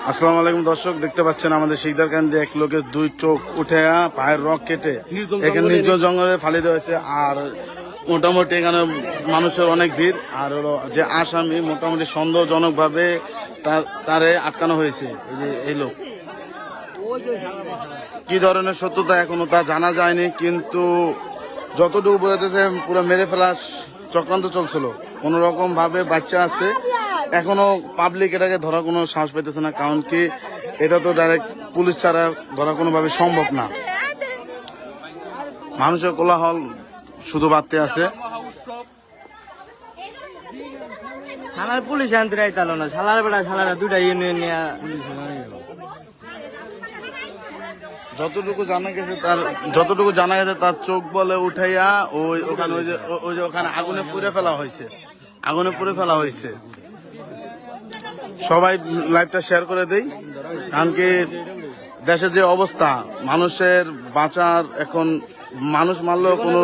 আসসালামু আলাইকুম দর্শক, দেখতে পাচ্ছেন আমাদের শিকদারকান্দি এক লোকের দুই চোখ উঠে পায়ের রক কেটে এখানে নির্জন জঙ্গলে ফালি দেওয়া হয়েছে। আর মোটামুটি এখানে মানুষের অনেক ভিড়। আর হলো যে আসামি মোটামুটি সন্দেহজনক ভাবে তারে আটকানো হয়েছে। এই যে এই লোক, কি ধরনের সত্যতা এখনো তা জানা যায়নি, কিন্তু যতটুকু বোঝাতেছে পুরো মেরে ফেলা চক্রান্ত চলছিল। কোন রকম ভাবে বাচ্চা আছে, এখনো পাবলিক এটাকে ধরার কোনো সাহস পেতেছে না, কারণ কি এটা তো ডাইরেক্ট পুলিশ ছাড়া ধরা কোনোভাবে সম্ভব না। মানুষের কোলাহল শুধু বাড়তে আছে। থানার পুলিশ আনতে রাইতালো না, শালার বেড়া শালারা দুটা ইউনিয়ন নিয়ে যতটুকু জানা গেছে তার চোখ বলে উঠাইয়া ওই যে ওখানে আগুনে পুড়ে ফেলা হয়েছে। সবাই লাইভটা শেয়ার করে দেই, কারণ কি দেশের যে অবস্থা, মানুষের বাঁচার এখন মানুষ মারলেও কোনো